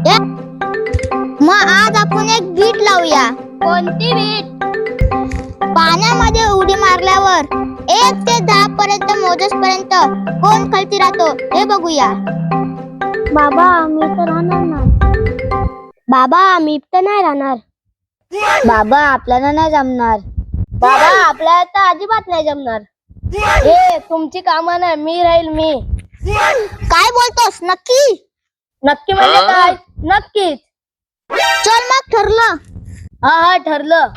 मग आज आपण एक बीट लावूया. कोणती बीट? पाण्यामध्ये उडी मारल्यावर 1 ते 10 पर्यंत मोजसपर्यंत कोण खालती राहतो हे बघूया. बाबा मी तर राहणार ना. बाबा मी तर नाही राहणार. बाबा आपल्याला नाही जमणार. बाबा आपल्याला तर अजिबात नाही जमणार. हे तुमची कामं नाही, मी राहील मी. काय बोलतोस नक्की? नक्की म्हणजे काय? नक्कीच. चल मग ठरलं. हा ठरलं.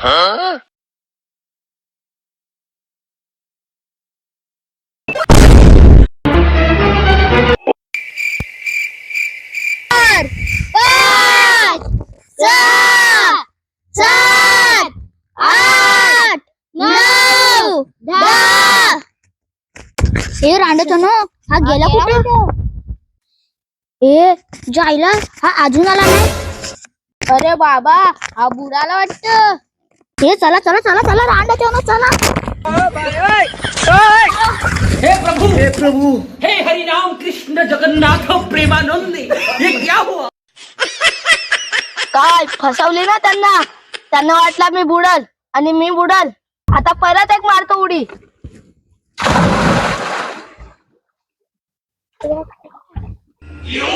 पाच, सहा, सात, आठ, 9, 10. हे रांडतो ना, हा गेला कुठे? ए जायला हा अजून आला नाही. अरे बाबा हा बुडाला वाटतं. हे चला चला चला चला रांडतो ना चला. हे प्रभु हे हरि राम कृष्ण जगन्नाथ प्रेमानंद, ये क्या हुआ? काय फसवली ना त्यांना. त्यांना वाटलं मी बुडल आणि मी बुडल. आता परत एक मारतो उडी. यो